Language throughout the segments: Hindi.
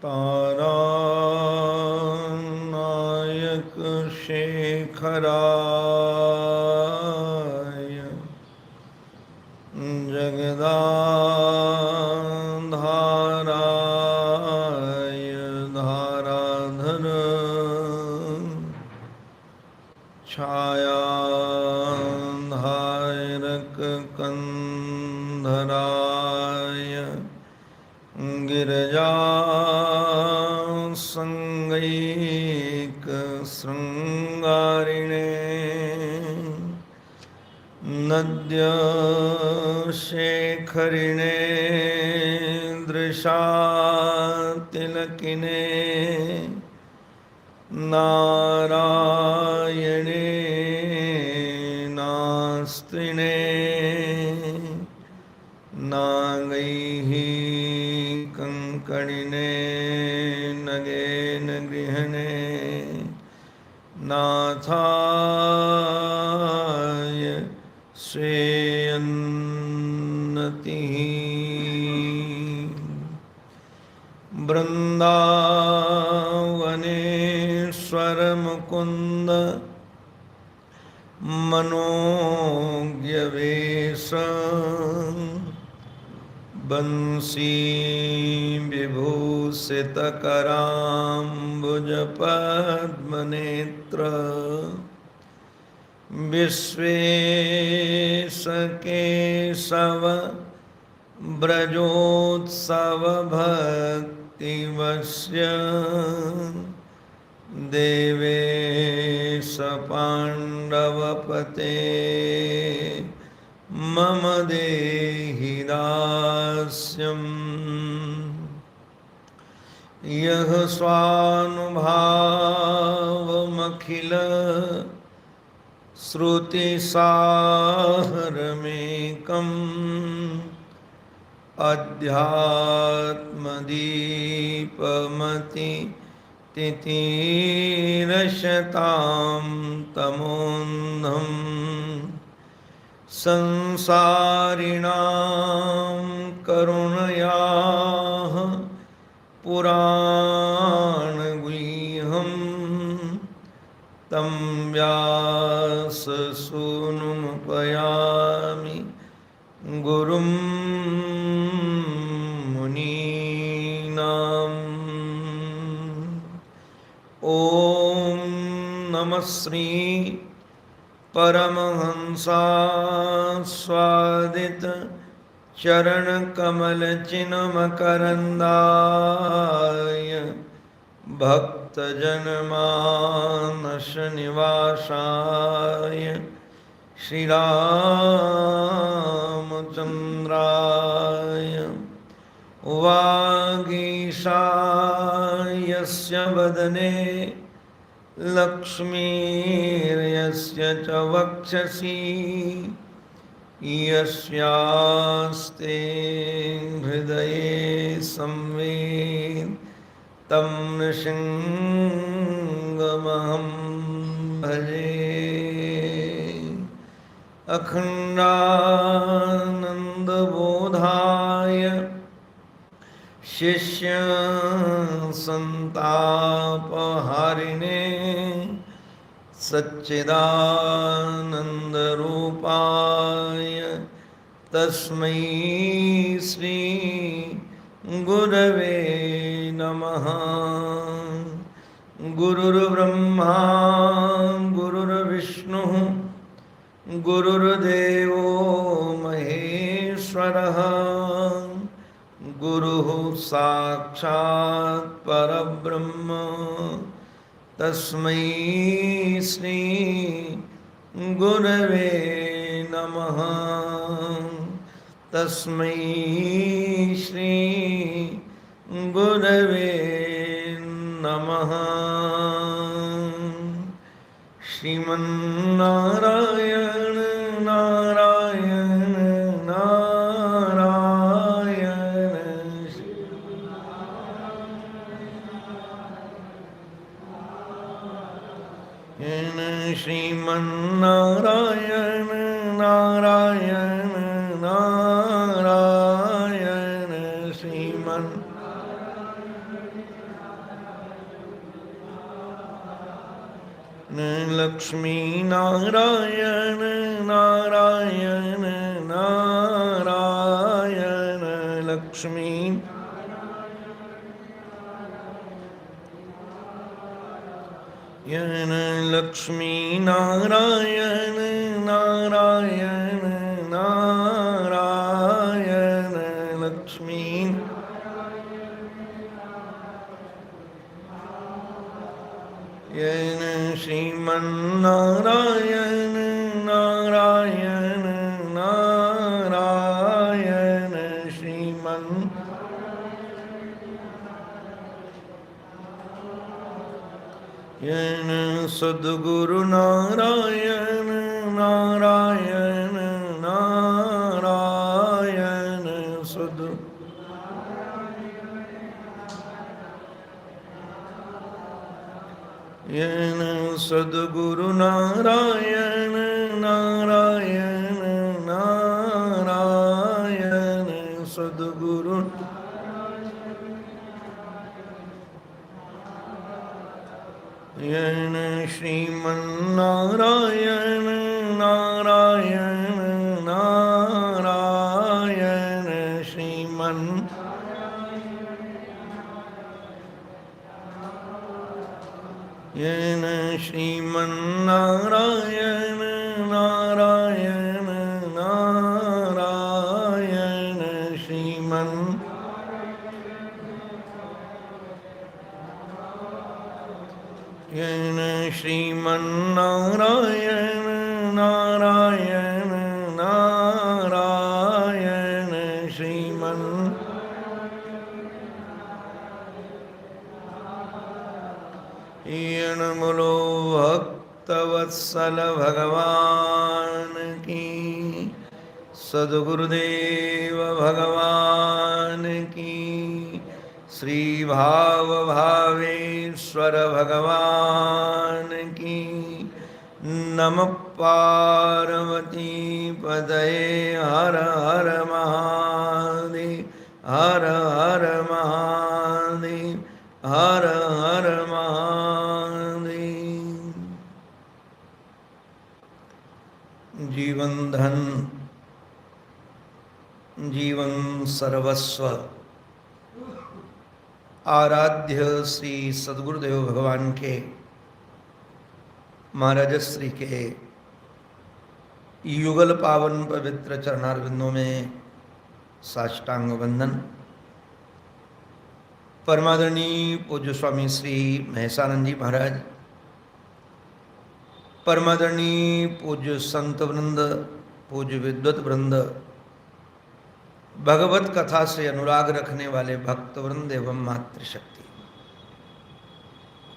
तारानायक शेखराय जगदाधाराय धाराधर छायाधारक कंधराय गिरजा संगैक श्रृंगारिणे नद्य शेखरिणे दृशातिलकिने नारायणे नास्तिने नागैः कंकणिने नगेन गृहणे नाथाय श्रेयन्नतिः वृन्दावनेश्वर मुकुन्द मनोज्ञवेश बंसी विभूषितकराम्बुजपद्मनेत्र विश्वेशकेशव ब्रजोत्सवभक्तिवश्य देवेश पाण्डवपते मम देहि दास्यम् यः स्वानुभावमखिल श्रुतिसारमेकम् अध्यात्मदीपमति तितिरशतां तमोन्धम् संसारिणां करुणयाः पुराणगुह्यं तं व्याससूनुमुपयामि गुरुं मुनीनाम्। ॐ नमः श्री परमहंसास्वादित चरणकमलचिन्मकरन्दाय भक्तजनमानसनिवासाय श्रीरामचन्द्राय वागीशायस्य वदने लक्ष्मीर्यस्य च वक्षसि यस्यास्ते हृदये संवित् तं नृसिंहमहं भजे। अखण्डानन्दबोधाय शिष्यसन्तापहारिणे सच्चिदानन्दरूपाय तस्मै श्री गुरवे नमः। गुरुर्ब्रह्मा गुरुर्विष्णुः गुरुर्देवो महेश्वरः गुरुः साक्षात् परब्रह्म तस्मै श्री गुरवे नमः। तस्मै श्री गुरवे नमः। श्रीमन्नारायण नारायण नारायण श्रीमन्नारायण नारायण नारायण श्रीमन् लक्ष्मी नारायण नारायण नारायण लक्ष्मी लक्ष्मी नारायण नारायण नारायण लक्ष्मी श्रीमन्नारायण नारायण नारायण श्रीमन् सद्गुरु नारायण नारायण नारायण सद्गुरु नारायण नारायण नारायण सद्गुरु श्रीमन्नारायण नारायण नारायण श्रीमन् श्रीमन्नारायण नारायण नारायण श्रीमन् श्रीमन्नारायण नारायण नारायण श्रीमन् बोलो भक्तवत्सल भगवान की, सद्गुरुदेव भगवान की, श्री भाव भावेश्वर भगवान की। नमः पार्वती पतये हर हर महादेव हर हर महादेव हर हर महादेव। जीवन धन जीवन सर्वस्व आराध्य श्री सद्गुरुदेव भगवान के महाराज श्री के युगल पावन पवित्र चरणारविंदों में साष्टांग वंदन। परमादरणीय पूज्य स्वामी श्री महेशानंद जी महाराज, परमादरणीय पूज्य संत वृंद, पूज्य विद्वत वृंद, भगवत कथा से अनुराग रखने वाले भक्त वृंद एवं मातृशक्ति,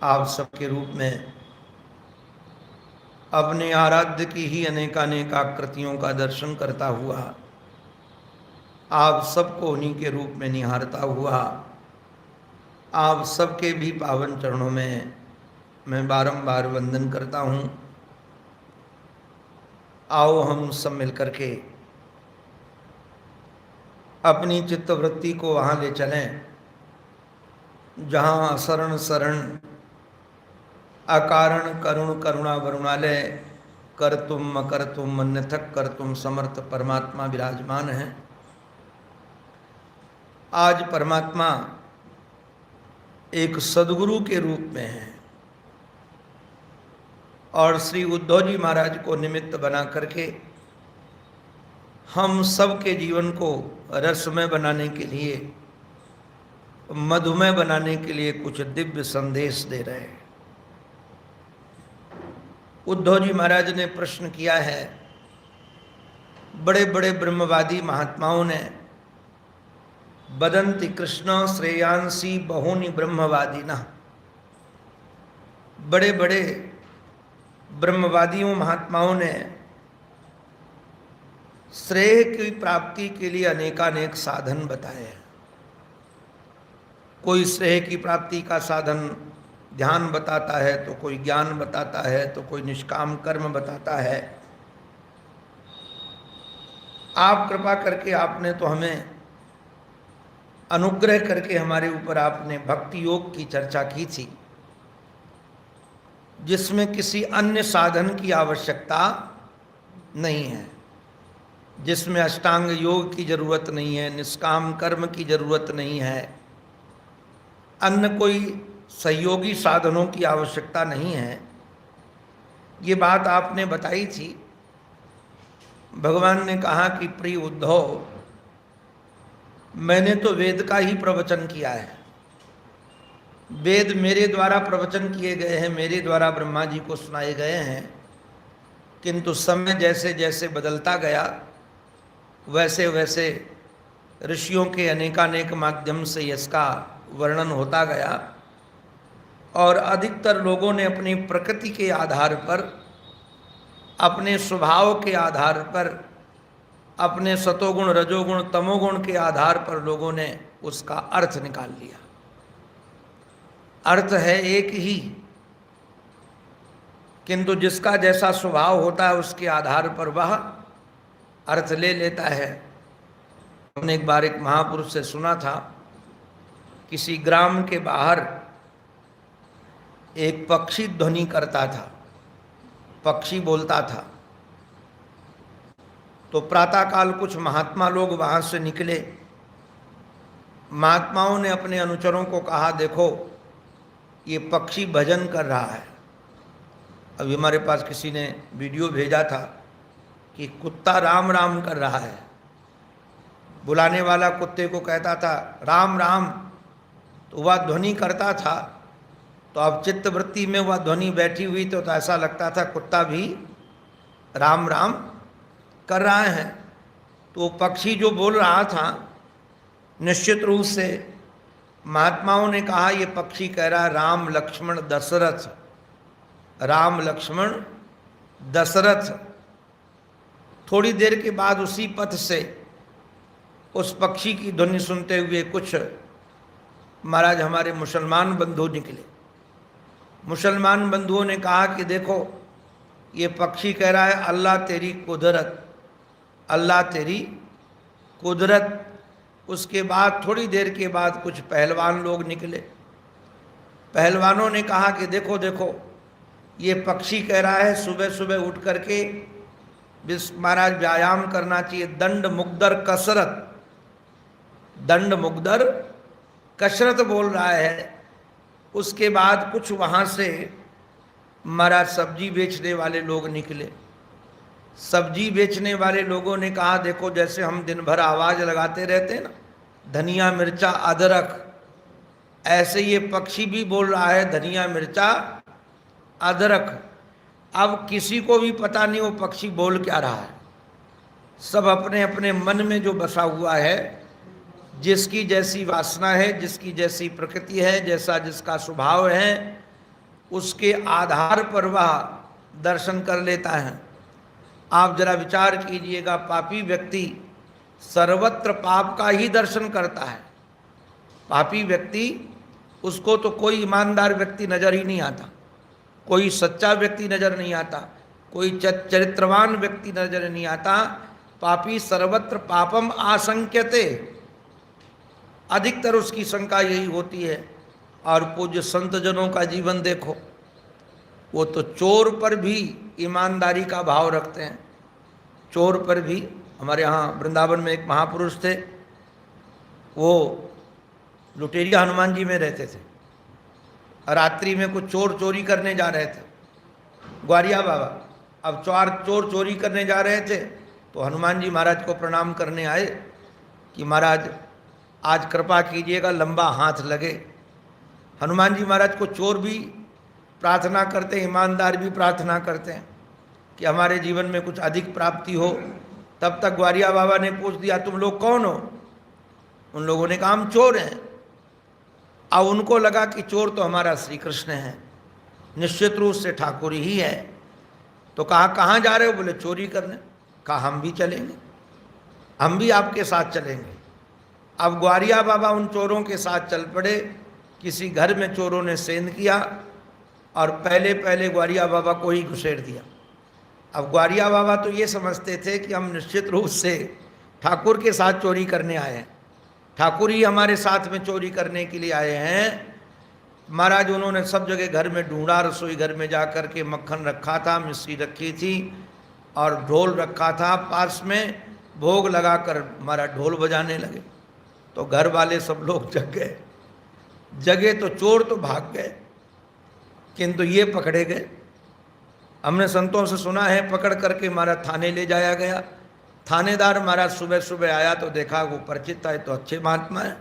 आप सबके रूप में अपने आराध्य की ही अनेकानेक आकृतियों का दर्शन करता हुआ, आप सबको उन्हीं के रूप में निहारता हुआ, आप सबके भी पावन चरणों में मैं बारंबार वंदन करता हूँ। आओ हम सब मिलकर के अपनी चित्तवृत्ति को वहाँ ले चलें जहाँ असरण शरण अकारण करुण करुणा वरुणालय कर तुम मकर तुम अन्यथक कर तुम समर्थ परमात्मा विराजमान है। आज परमात्मा एक सद्गुरु के रूप में है और श्री उद्धव जी महाराज को निमित्त बना करके हम सब के जीवन को रसमय बनाने के लिए, मधुमय बनाने के लिए कुछ दिव्य संदेश दे रहे हैं। उद्धव जी महाराज ने प्रश्न किया है, बड़े बड़े ब्रह्मवादी महात्माओं ने वदन्ति कृष्ण श्रेयांसी बहूनि ब्रह्मवादिनः, बड़े बड़े ब्रह्मवादियों महात्माओं ने श्रेय की प्राप्ति के लिए अनेकानेक साधन बताए हैं। कोई श्रेय की प्राप्ति का साधन ध्यान बताता है, तो कोई ज्ञान बताता है, तो कोई निष्काम कर्म बताता है। आप कृपा करके आपने तो हमें अनुग्रह करके हमारे ऊपर आपने भक्ति योग की चर्चा की थी। जिसमें किसी अन्य साधन की आवश्यकता नहीं है, जिसमें अष्टांग योग की जरूरत नहीं है, निष्काम कर्म की जरूरत नहीं है, अन्य कोई सहयोगी साधनों की आवश्यकता नहीं है। ये बात आपने बताई थी। भगवान ने कहा कि प्रिय उद्धव, मैंने तो वेद का ही प्रवचन किया है, वेद मेरे द्वारा प्रवचन किए गए हैं, मेरे द्वारा ब्रह्मा जी को सुनाए गए हैं, किंतु समय जैसे जैसे बदलता गया वैसे वैसे ऋषियों के अनेकानेक माध्यम से इसका वर्णन होता गया और अधिकतर लोगों ने अपनी प्रकृति के आधार पर, अपने स्वभाव के आधार पर, अपने सतोगुण रजोगुण तमोगुण के आधार पर लोगों ने उसका अर्थ निकाल लिया। अर्थ है एक ही, किंतु जिसका जैसा स्वभाव होता है उसके आधार पर वह अर्थ ले लेता है। हमने एक बार एक महापुरुष से सुना था, किसी ग्राम के बाहर एक पक्षी ध्वनि करता था, पक्षी बोलता था। तो प्रातःकाल कुछ महात्मा लोग वहाँ से निकले। महात्माओं ने अपने अनुचरों को कहा, देखो ये पक्षी भजन कर रहा है। अभी हमारे पास किसी ने वीडियो भेजा था कि कुत्ता राम राम कर रहा है। बुलाने वाला कुत्ते को कहता था राम राम, तो वह ध्वनि करता था। तो अब चित्तवृत्ति में वह ध्वनि बैठी हुई तो ऐसा लगता था कुत्ता भी राम राम कर रहा है। तो पक्षी जो बोल रहा था, निश्चित रूप से महात्माओं ने कहा ये पक्षी कह रहा है राम लक्ष्मण दशरथ, राम लक्ष्मण दशरथ। थोड़ी देर के बाद उसी पथ से उस पक्षी की ध्वनि सुनते हुए कुछ महाराज हमारे मुसलमान बंधु निकले। मुसलमान बंधुओं ने कहा कि देखो ये पक्षी कह रहा है अल्लाह तेरी कुदरत, अल्लाह तेरी कुदरत। उसके बाद थोड़ी देर के बाद कुछ पहलवान लोग निकले। पहलवानों ने कहा कि देखो देखो ये पक्षी कह रहा है सुबह सुबह उठ करके महाराज व्यायाम करना चाहिए, दंड मुग्दर कसरत, दंड मुग्दर कसरत बोल रहा है। उसके बाद कुछ वहाँ से महाराज सब्जी बेचने वाले लोग निकले। सब्जी बेचने वाले लोगों ने कहा देखो जैसे हम दिन भर आवाज़ लगाते रहते हैं ना, धनिया मिर्चा अदरक, ऐसे ये पक्षी भी बोल रहा है धनिया मिर्चा अदरक। अब किसी को भी पता नहीं वो पक्षी बोल क्या रहा है। सब अपने अपने मन में जो बसा हुआ है, जिसकी जैसी वासना है, जिसकी जैसी प्रकृति है, जैसा जिसका स्वभाव है, उसके आधार पर वह दर्शन कर लेता है। आप जरा विचार कीजिएगा, पापी व्यक्ति सर्वत्र पाप का ही दर्शन करता है। पापी व्यक्ति, उसको तो कोई ईमानदार व्यक्ति नजर ही नहीं आता, कोई सच्चा व्यक्ति नजर नहीं आता, कोई चरित्रवान व्यक्ति नजर नहीं आता। पापी सर्वत्र पापम आशंक्यते, अधिकतर उसकी शंका यही होती है। और पूज्य संत जनों का जीवन देखो, वो तो चोर पर भी ईमानदारी का भाव रखते हैं। चोर पर भी, हमारे यहाँ वृंदावन में एक महापुरुष थे, वो लुटेरिया हनुमान जी में रहते थे। रात्रि में कुछ चोर चोरी करने जा रहे थे, ग्वारिया बाबा। अब चोर चोरी करने जा रहे थे तो हनुमान जी महाराज को प्रणाम करने आए कि महाराज आज कृपा कीजिएगा, लंबा हाथ लगे। हनुमान जी महाराज को चोर भी प्रार्थना करते हैं, ईमानदार भी प्रार्थना करते हैं कि हमारे जीवन में कुछ अधिक प्राप्ति हो। तब तक ग्वारिया बाबा ने पूछ दिया तुम लोग कौन हो? उन लोगों ने कहा हम चोर हैं। अब उनको लगा कि चोर तो हमारा श्री कृष्ण है, निश्चित रूप से ठाकुर ही है। तो कहा कहाँ जा रहे हो? बोले चोरी करने। कहा हम भी चलेंगे, हम भी आपके साथ चलेंगे। अब ग्वारिया बाबा उन चोरों के साथ चल पड़े। किसी घर में चोरों ने सेंध किया और पहले पहले ग्वारिया बाबा को ही घुसेड़ दिया। अब ग्वारिया बाबा तो ये समझते थे कि हम निश्चित रूप से ठाकुर के साथ चोरी करने आए हैं, ठाकुर ही हमारे साथ में चोरी करने के लिए आए हैं। महाराज उन्होंने सब जगह घर में ढूंढा, रसोई घर में जा कर के मक्खन रखा था, मिश्री रखी थी और ढोल रखा था पास में, भोग लगाकर महाराज ढोल बजाने लगे। तो घर वाले सब लोग जग गए। जगे तो चोर तो भाग गए, किंतु ये पकड़े गए। हमने संतों से सुना है पकड़ करके महाराज थाने ले जाया गया। थानेदार महाराज सुबह सुबह आया तो देखा वो परिचित है, तो अच्छे महात्मा है।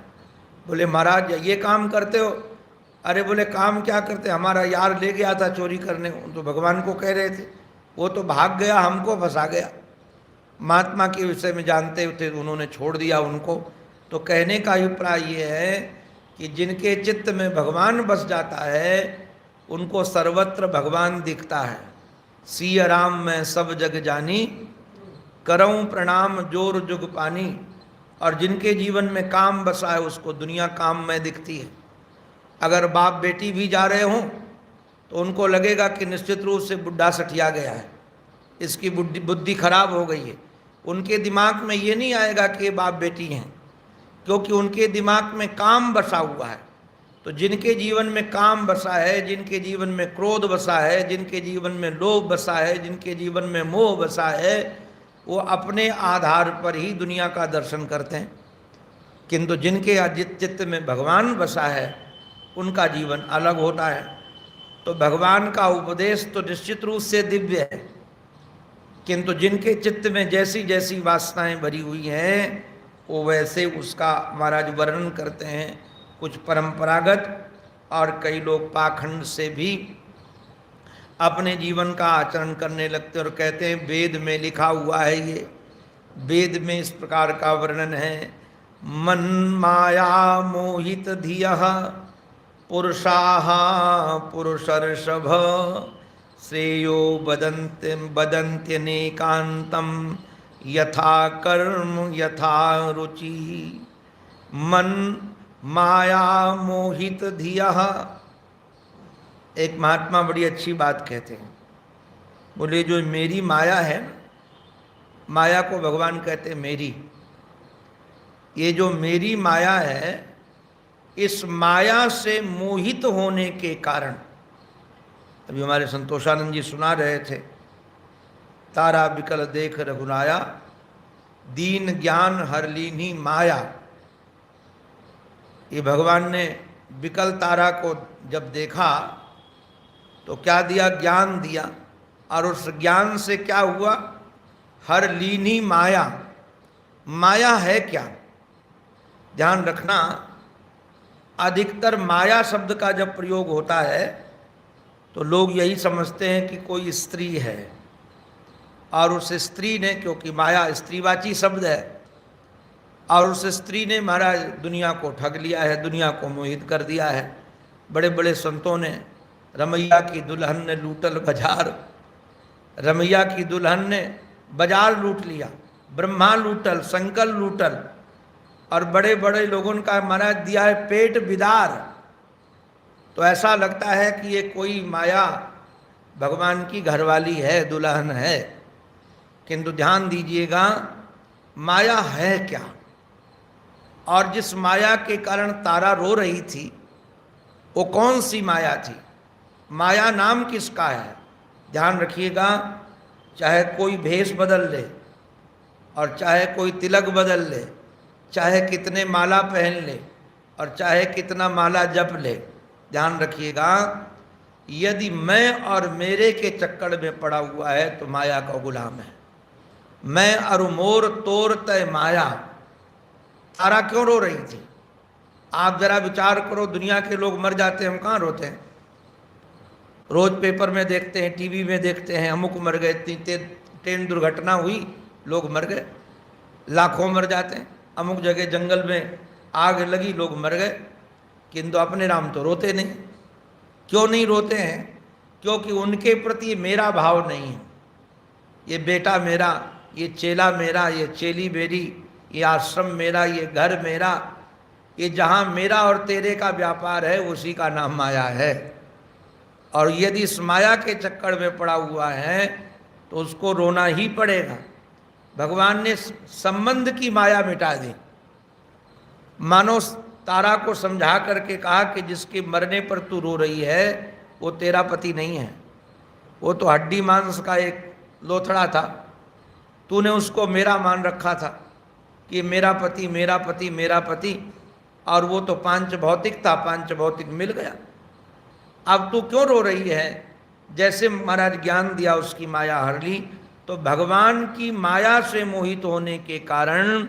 बोले महाराज ये काम करते हो? अरे बोले काम क्या करते, हमारा यार ले गया था चोरी करने, तो भगवान को कह रहे थे, वो तो भाग गया, हमको फंसा गया। महात्मा के विषय में जानते थे, उन्होंने छोड़ दिया उनको। तो कहने का अभिप्राय ये है कि जिनके चित्त में भगवान बस जाता है उनको सर्वत्र भगवान दिखता है। सिया राम मैं सब जग जानी, करऊं प्रणाम जोर जुग पानी। और जिनके जीवन में काम बसा है उसको दुनिया काम में दिखती है। अगर बाप बेटी भी जा रहे हों तो उनको लगेगा कि निश्चित रूप से बुढ़ा सठिया गया है, इसकी बुद्धि खराब हो गई है। उनके दिमाग में ये नहीं आएगा कि ये बाप बेटी हैं, क्योंकि उनके दिमाग में काम बसा हुआ है। तो जिनके जीवन में काम बसा है, जिनके जीवन में क्रोध बसा है, जिनके जीवन में लोभ बसा है, जिनके जीवन में मोह बसा है, वो अपने आधार पर ही दुनिया का दर्शन करते हैं। किंतु जिनके चित्त में भगवान बसा है उनका जीवन अलग होता है। तो भगवान का उपदेश तो निश्चित रूप से दिव्य है, किंतु जिनके चित्त में जैसी जैसी वासनाएं भरी हुई हैं वो वैसे उसका महाराज वर्णन करते हैं। कुछ परंपरागत और कई लोग पाखंड से भी अपने जीवन का आचरण करने लगते और कहते हैं वेद में लिखा हुआ है, ये वेद में इस प्रकार का वर्णन है। मन माया मोहित धियः पुरुषाः पुरुषर्षभ, श्रेयो बदन्त्यनेकान्तं यथा कर्म यथा रुचि। मन माया मोहित धियः। एक महात्मा बड़ी अच्छी बात कहते हैं, बोले जो मेरी माया है, माया को भगवान कहते हैं मेरी, ये जो मेरी माया है, इस माया से मोहित होने के कारण, अभी हमारे संतोषानंद जी सुना रहे थे, तारा बिकल देख रघुनाया, दीन ज्ञान हर लीनी माया। ये भगवान ने बिकल तारा को जब देखा तो क्या दिया? ज्ञान दिया। और उस ज्ञान से क्या हुआ? हर लीनी माया। माया है क्या? ध्यान रखना, अधिकतर माया शब्द का जब प्रयोग होता है तो लोग यही समझते हैं कि कोई स्त्री है, और उस स्त्री ने, क्योंकि माया स्त्रीवाची शब्द है, और उस स्त्री ने महाराज दुनिया को ठग लिया है, दुनिया को मोहित कर दिया है। बड़े बड़े संतों ने, रमैया की दुल्हन ने लूटल बाजार, रमैया की दुल्हन ने बाजार लूट लिया, ब्रह्मा लूटल, शंकर लूटल, और बड़े बड़े लोगों का महाराज दिया है पेट बिदार। तो ऐसा लगता है कि ये कोई माया भगवान की घरवाली है, दुल्हन है। किंतु ध्यान दीजिएगा, माया है क्या? और जिस माया के कारण तारा रो रही थी वो कौन सी माया थी? माया नाम किसका है? ध्यान रखिएगा, चाहे कोई भेष बदल ले और चाहे कोई तिलक बदल ले, चाहे कितने माला पहन ले और चाहे कितना माला जप ले, ध्यान रखिएगा, यदि मैं और मेरे के चक्कर में पड़ा हुआ है तो माया का गुलाम है। मैं अरु मोर तोर तय माया। तारा क्यों रो रही थी? आप जरा विचार करो, दुनिया के लोग मर जाते हैं, हम कहाँ रोते हैं? रोज पेपर में देखते हैं, टीवी में देखते हैं, अमुक मर गए, ट्रेन दुर्घटना हुई, लोग मर गए, लाखों मर जाते हैं। अमुक जगह जंगल में आग लगी, लोग मर गए, किंतु अपने राम तो रोते नहीं। क्यों नहीं रोते हैं? क्योंकि उनके प्रति मेरा भाव नहीं है। ये बेटा मेरा, ये चेला मेरा, ये चेली मेरी, ये आश्रम मेरा, ये घर मेरा, ये जहाँ मेरा और तेरे का व्यापार है उसी का नाम माया है। और यदि इस माया के चक्कर में पड़ा हुआ है तो उसको रोना ही पड़ेगा। भगवान ने संबंध की माया मिटा दी। मानो तारा को समझा करके कहा कि जिसके मरने पर तू रो रही है वो तेरा पति नहीं है, वो तो हड्डी मांस का एक लोथड़ा था। तूने उसको मेरा मान रखा था कि मेरा पति मेरा पति मेरा पति, और वो तो पांच भौतिक था, पांच भौतिक मिल गया। अब तू क्यों रो रही है? जैसे महाराज ज्ञान दिया उसकी माया हर ली। तो भगवान की माया से मोहित होने के कारण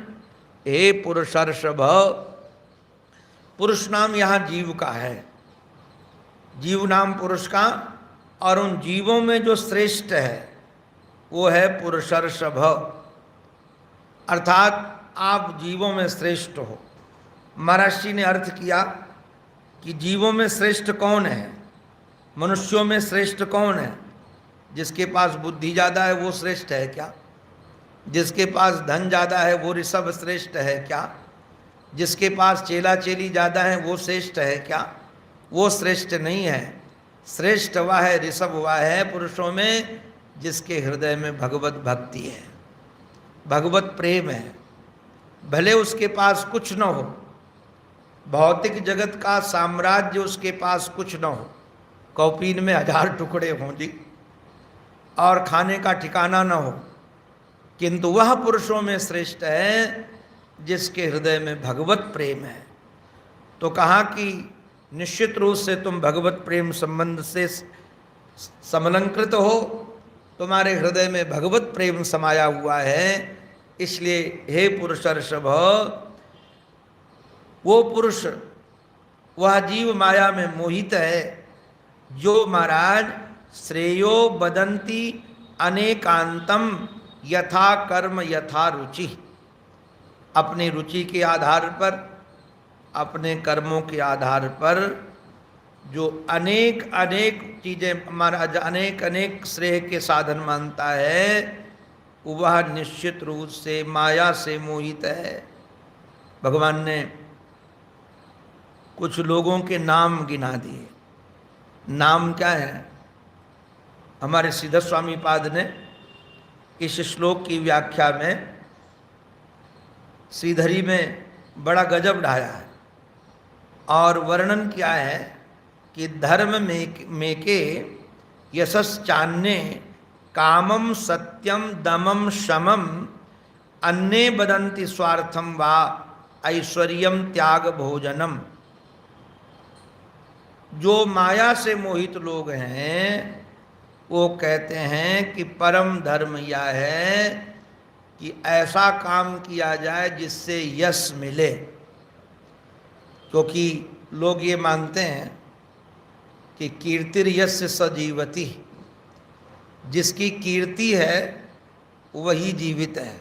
हे पुरुषर्षभ, पुरुष नाम यहाँ जीव का है, जीव नाम पुरुष का, और उन जीवों में जो श्रेष्ठ है वो है पुरुषर्षभ, अर्थात आप जीवों में श्रेष्ठ हो। महर्षि ने अर्थ किया कि जीवों में श्रेष्ठ कौन है, मनुष्यों में श्रेष्ठ कौन है? जिसके पास बुद्धि ज़्यादा है वो श्रेष्ठ है क्या? जिसके पास धन ज़्यादा है वो ऋषभ श्रेष्ठ है क्या? जिसके पास चेला चेली ज़्यादा है वो श्रेष्ठ है क्या? वो श्रेष्ठ नहीं है। श्रेष्ठ वह है, ऋषभ वह है पुरुषों में जिसके हृदय में भगवत भक्ति है, भगवत प्रेम है। भले उसके पास कुछ न हो, भौतिक जगत का साम्राज्य उसके पास कुछ न हो, कौपीन में 1000 टुकड़े हों जी, और खाने का ठिकाना न हो, किंतु वह पुरुषों में श्रेष्ठ है जिसके हृदय में भगवत प्रेम है। तो कहा कि निश्चित रूप से तुम भगवत प्रेम संबंध से समलंकृत हो, तुम्हारे हृदय में भगवत प्रेम समाया हुआ है। इसलिए हे पुरुषर्षभ, वो पुरुष वह जीव माया में मोहित है जो महाराज श्रेयो बदंती अनेकांतम यथा कर्म यथा रुचि, अपनी रुचि के आधार पर, अपने कर्मों के आधार पर जो अनेक अनेक चीज़ें महाराज अनेक अनेक श्रेय के साधन मानता है, वह निश्चित रूप से माया से मोहित है। भगवान ने कुछ लोगों के नाम गिना दिए। नाम क्या है? हमारे सिद्ध स्वामी पाद ने इस श्लोक की व्याख्या में श्रीधरी में बड़ा गजब ढाया है और वर्णन किया है कि धर्म में के यशस् चान्ने कामम सत्यम दमम शमम अन्ने बदंती स्वार्थम वा ऐश्वर्यम त्याग भोजनम। जो माया से मोहित लोग हैं वो कहते हैं कि परम धर्म यह है कि ऐसा काम किया जाए जिससे यश मिले, क्योंकि लोग ये मानते हैं कि कीर्तिर्यस्य सजीवति, जिसकी कीर्ति है वही जीवित है।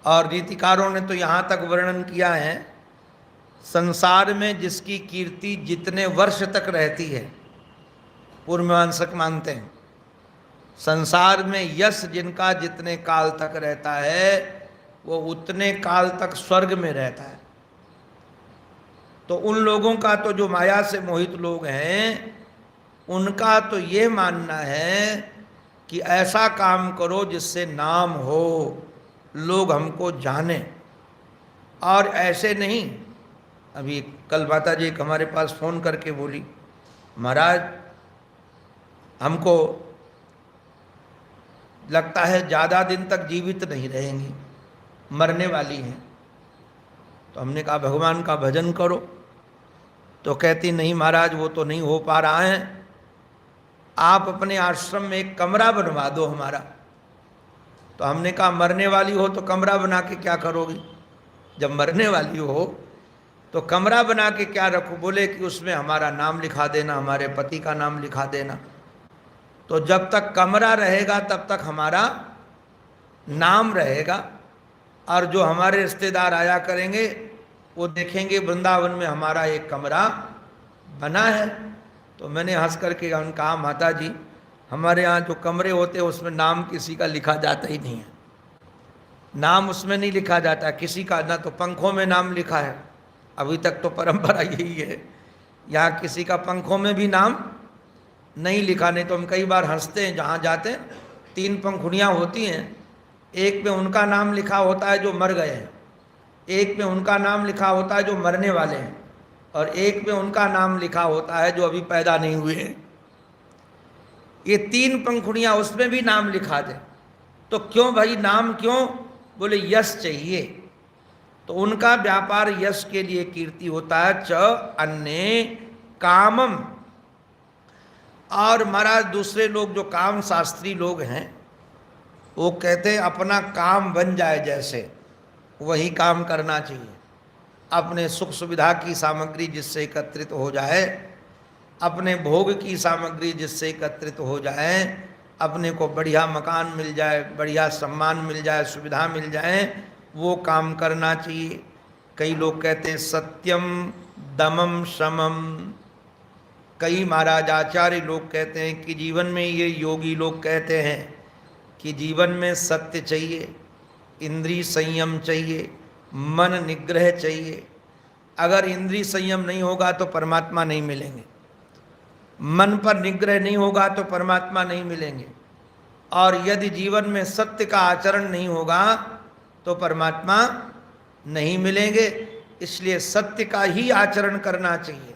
और नीतिकारों ने तो यहाँ तक वर्णन किया है, संसार में जिसकी कीर्ति जितने वर्ष तक रहती है, पूर्वमीमांसक मानते हैं संसार में यश जिनका जितने काल तक रहता है वो उतने काल तक स्वर्ग में रहता है। तो उन लोगों का तो जो माया से मोहित लोग हैं उनका तो ये मानना है कि ऐसा काम करो जिससे नाम हो, लोग हमको जाने, और ऐसे नहीं। अभी कल माता जी हमारे पास फ़ोन करके बोली, महाराज हमको लगता है ज़्यादा दिन तक जीवित नहीं रहेंगी, मरने वाली हैं। तो हमने कहा भगवान का भजन करो। तो कहती नहीं महाराज वो तो नहीं हो पा रहा है, आप अपने आश्रम में एक कमरा बनवा दो हमारा। तो हमने कहा मरने वाली हो तो कमरा बना के क्या करोगी? जब मरने वाली हो तो कमरा बना के क्या रखो? बोले कि उसमें हमारा नाम लिखा देना, हमारे पति का नाम लिखा देना। तो जब तक कमरा रहेगा तब तक हमारा नाम रहेगा, और जो हमारे रिश्तेदार आया करेंगे वो देखेंगे वृंदावन में हमारा एक कमरा बना है। तो मैंने हंस करके कहा माता जी हमारे यहाँ जो कमरे होते हैं उसमें नाम किसी का लिखा जाता ही नहीं है, नाम उसमें नहीं लिखा जाता किसी का, ना तो पंखों में नाम लिखा है। अभी तक तो परंपरा यही है, यहाँ किसी का पंखों में भी नाम नहीं लिखा। नहीं तो हम कई बार हंसते हैं, जहाँ जाते हैं 3 पंखुड़ियाँ होती हैं, एक पे उनका नाम लिखा होता है जो मर गए हैं, एक में उनका नाम लिखा होता है जो मरने वाले हैं, और एक में उनका नाम लिखा होता है जो अभी पैदा नहीं हुए हैं। ये 3 पंखुड़ियाँ, उसमें भी नाम लिखा दे। तो क्यों भाई, नाम क्यों? बोले यश चाहिए। तो उनका व्यापार यश के लिए, कीर्ति होता है। च अन्य कामम। और महाराज दूसरे लोग जो काम शास्त्री लोग हैं, वो कहते हैं अपना काम बन जाए जैसे, वही काम करना चाहिए। अपने सुख सुविधा की सामग्री जिससे एकत्रित हो जाए, अपने भोग की सामग्री जिससे एकत्रित हो जाए, अपने को बढ़िया मकान मिल जाए, बढ़िया सम्मान मिल जाए, सुविधा मिल जाए, वो काम करना चाहिए। कई लोग कहते हैं सत्यम दमम शमम। कई महाराज आचार्य लोग कहते हैं कि जीवन में, ये योगी लोग कहते हैं कि जीवन में सत्य चाहिए, इंद्रिय संयम चाहिए, मन निग्रह चाहिए। अगर इंद्रिय संयम नहीं होगा तो परमात्मा नहीं मिलेंगे, मन पर निग्रह नहीं होगा तो परमात्मा नहीं मिलेंगे, और यदि जीवन में सत्य का आचरण नहीं होगा तो परमात्मा नहीं मिलेंगे। इसलिए सत्य का ही आचरण करना चाहिए,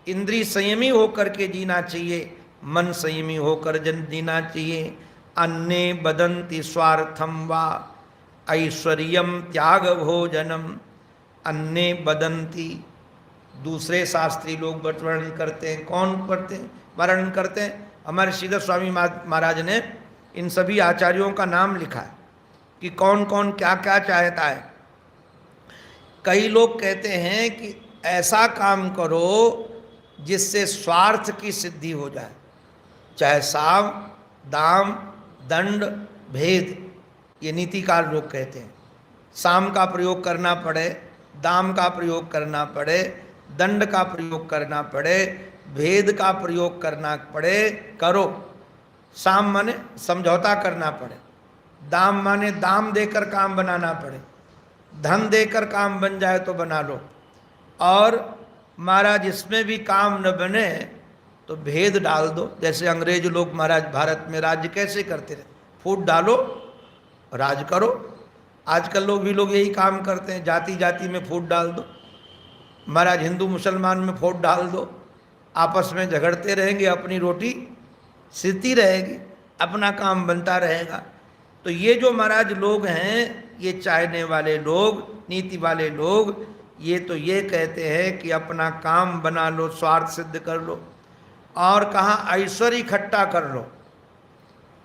इंद्रिय संयमी होकर के जीना चाहिए, मन संयमी होकर जीना चाहिए। अन्ये बदंती स्वार्थम वा ऐश्वर्यम त्याग भोजनम। अन्ये बदंती, दूसरे शास्त्री लोग वर्णन करते हैं। कौन करते हैं? वर्णन करते हैं हमारे श्रीधर स्वामी महाराज ने इन सभी आचार्यों का नाम लिखा है कि कौन कौन क्या क्या चाहता है। कई लोग कहते हैं कि ऐसा काम करो जिससे स्वार्थ की सिद्धि हो जाए, चाहे साम दाम दंड भेद, ये नीतिकार लोग कहते हैं। साम का प्रयोग करना पड़े, दाम का प्रयोग करना पड़े, दंड का प्रयोग करना पड़े, भेद का प्रयोग करना पड़े, करो। साम माने समझौता करना पड़े, दाम माने दाम देकर काम बनाना पड़े, धन देकर काम बन जाए तो बना लो। और महाराज इसमें भी काम न बने तो भेद डाल दो। जैसे अंग्रेज लोग महाराज भारत में राज्य कैसे करते रहे, फूट डालो राज करो। आजकल लोग भी लोग यही काम करते हैं, जाति जाति में फूट डाल दो महाराज, हिंदू मुसलमान में फूट डाल दो, आपस में झगड़ते रहेंगे, अपनी रोटी सिद्धि रहेगी, अपना काम बनता रहेगा। तो ये जो महाराज लोग हैं, ये चाहने वाले लोग, नीति वाले लोग, ये तो ये कहते हैं कि अपना काम बना लो, स्वार्थ सिद्ध कर लो। और कहाँ ऐश्वर्य इकट्ठा कर लो।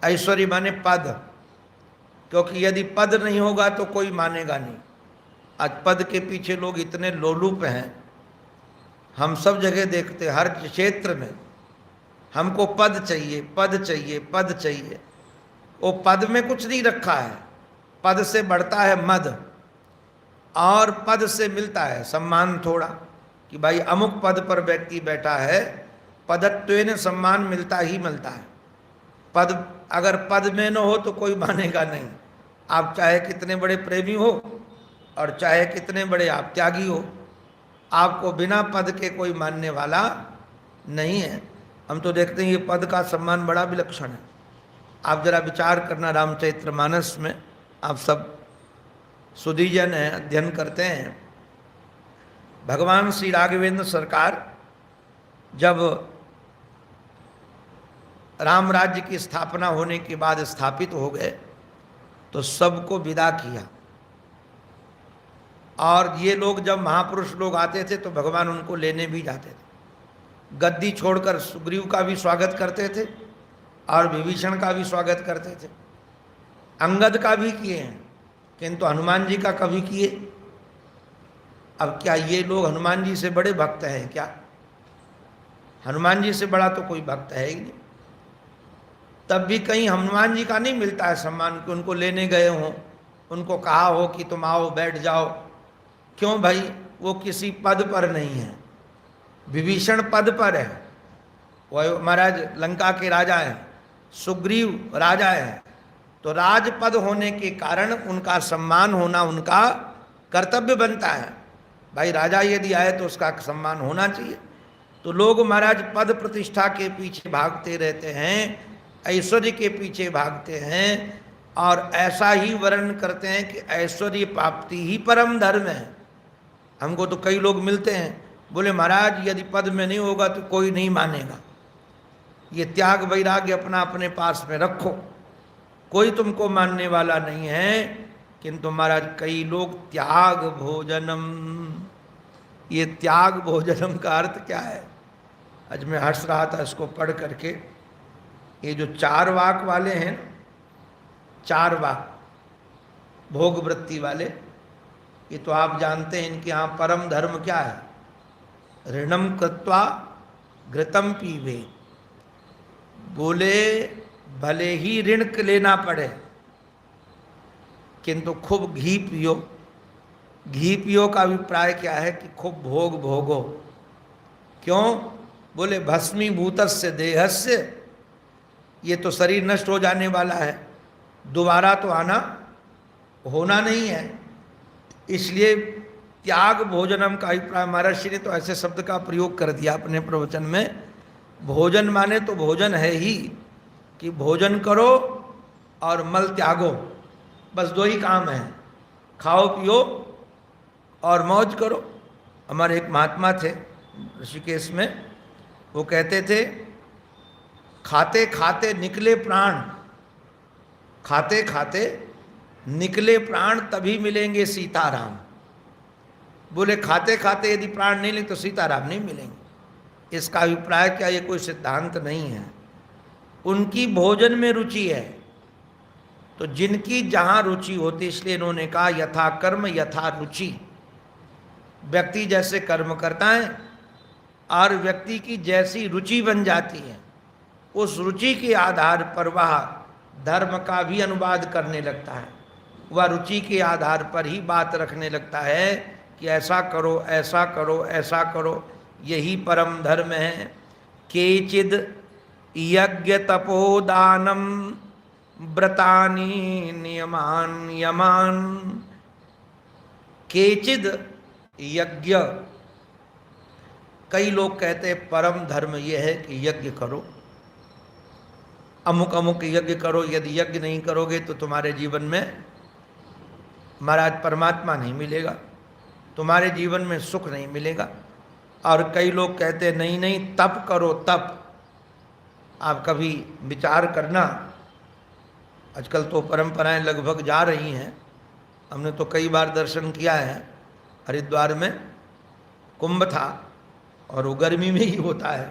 ऐश्वर्य माने पद, क्योंकि यदि पद नहीं होगा तो कोई मानेगा नहीं। आज पद के पीछे लोग इतने लोलुप हैं, हम सब जगह देखते, हर क्षेत्र में हमको पद चाहिए, पद चाहिए, पद चाहिए। वो पद में कुछ नहीं रखा है, पद से बढ़ता है मद, और पद से मिलता है सम्मान थोड़ा, कि भाई अमुक पद पर व्यक्ति बैठा है, पदत्वेन सम्मान मिलता ही मिलता है। पद अगर पद में न हो तो कोई मानेगा नहीं। आप चाहे कितने बड़े प्रेमी हो और चाहे कितने बड़े आप त्यागी हो, आपको बिना पद के कोई मानने वाला नहीं है। हम तो देखते हैं ये पद का सम्मान बड़ा विलक्षण है। आप जरा विचार करना, रामचरितमानस में आप सब सुधीजन हैं, अध्ययन करते हैं। भगवान श्री राघवेंद्र सरकार जब राम राज्य की स्थापना होने के बाद स्थापित हो गए तो सबको विदा किया, और ये लोग जब महापुरुष लोग आते थे तो भगवान उनको लेने भी जाते थे। गद्दी छोड़कर सुग्रीव का भी स्वागत करते थे और विभीषण का भी स्वागत करते थे, अंगद का भी किए हैं, किंतु हनुमान जी का कभी किए? अब क्या ये लोग हनुमान जी से बड़े भक्त हैं क्या? हनुमान जी से बड़ा तो कोई भक्त है ही नहीं। तब भी कहीं हनुमान जी का नहीं मिलता है सम्मान कि उनको लेने गए हों, उनको कहा हो कि तुम आओ बैठ जाओ। क्यों भाई? वो किसी पद पर नहीं है। विभीषण पद पर है, वो महाराज लंका के राजा हैं, सुग्रीव राजा है, तो राजपद होने के कारण उनका सम्मान होना उनका कर्तव्य बनता है। भाई राजा यदि आए तो उसका सम्मान होना चाहिए। तो लोग महाराज पद प्रतिष्ठा के पीछे भागते रहते हैं, ऐश्वर्य के पीछे भागते हैं, और ऐसा ही वर्णन करते हैं कि ऐश्वर्य प्राप्ति ही परम धर्म है। हमको तो कई लोग मिलते हैं, बोले महाराज यदि पद में नहीं होगा तो कोई नहीं मानेगा, ये त्याग वैराग्य अपना अपने पास में रखो, कोई तुमको मानने वाला नहीं है। किंतु महाराज कई लोग त्याग भोजनम, ये त्याग भोजनम का अर्थ क्या है? आज मैं हंस रहा था इसको पढ़ करके। ये जो चार वाक वाले हैं, चार वाक भोग वृत्ति वाले, ये तो आप जानते हैं इनके यहाँ परम धर्म क्या है? ऋणम कृत्वा घृतम पीवे। बोले भले ही ऋण लेना पड़े किंतु खूब घी पियो। घी पियो का अभिप्राय क्या है कि खूब भोग भोगो। क्यों? बोले भस्मीभूतस्य देहस्य, ये तो शरीर नष्ट हो जाने वाला है, दोबारा तो आना होना नहीं है। इसलिए त्याग भोजनम का अभिप्राय महर्षि ने तो ऐसे शब्द का प्रयोग कर दिया अपने प्रवचन में। भोजन माने तो भोजन है ही कि भोजन करो और मल त्यागो, बस दो ही काम है, खाओ पियो और मौज करो। हमारे एक महात्मा थे ऋषिकेश में, वो कहते थे खाते खाते निकले प्राण, खाते खाते निकले प्राण तभी मिलेंगे सीताराम। बोले खाते खाते यदि प्राण नहीं लें तो सीताराम नहीं मिलेंगे। इसका अभिप्राय क्या? ये कोई सिद्धांत नहीं है, उनकी भोजन में रुचि है। तो जिनकी जहाँ रुचि होती, इसलिए इन्होंने कहा यथा कर्म यथा रुचि। व्यक्ति जैसे कर्म करता है और व्यक्ति की जैसी रुचि बन जाती है, उस रुचि के आधार पर वह धर्म का भी अनुवाद करने लगता है। वह रुचि के आधार पर ही बात रखने लगता है कि ऐसा करो ऐसा करो ऐसा करो, यही परम धर्म है। केचिद यज्ञ तपोदानम व्रतानि नियमान यमान। केचिद यज्ञ, कई लोग कहते हैं परम धर्म यह है कि यज्ञ करो, अमुक अमुक यज्ञ करो, यदि यज्ञ नहीं करोगे तो तुम्हारे जीवन में महाराज परमात्मा नहीं मिलेगा, तुम्हारे जीवन में सुख नहीं मिलेगा। और कई लोग कहते हैं नहीं नहीं तप करो तप। आप कभी विचार करना, आजकल तो परंपराएं लगभग जा रही हैं, हमने तो कई बार दर्शन किया है। हरिद्वार में कुंभ था और वो गर्मी में ही होता है,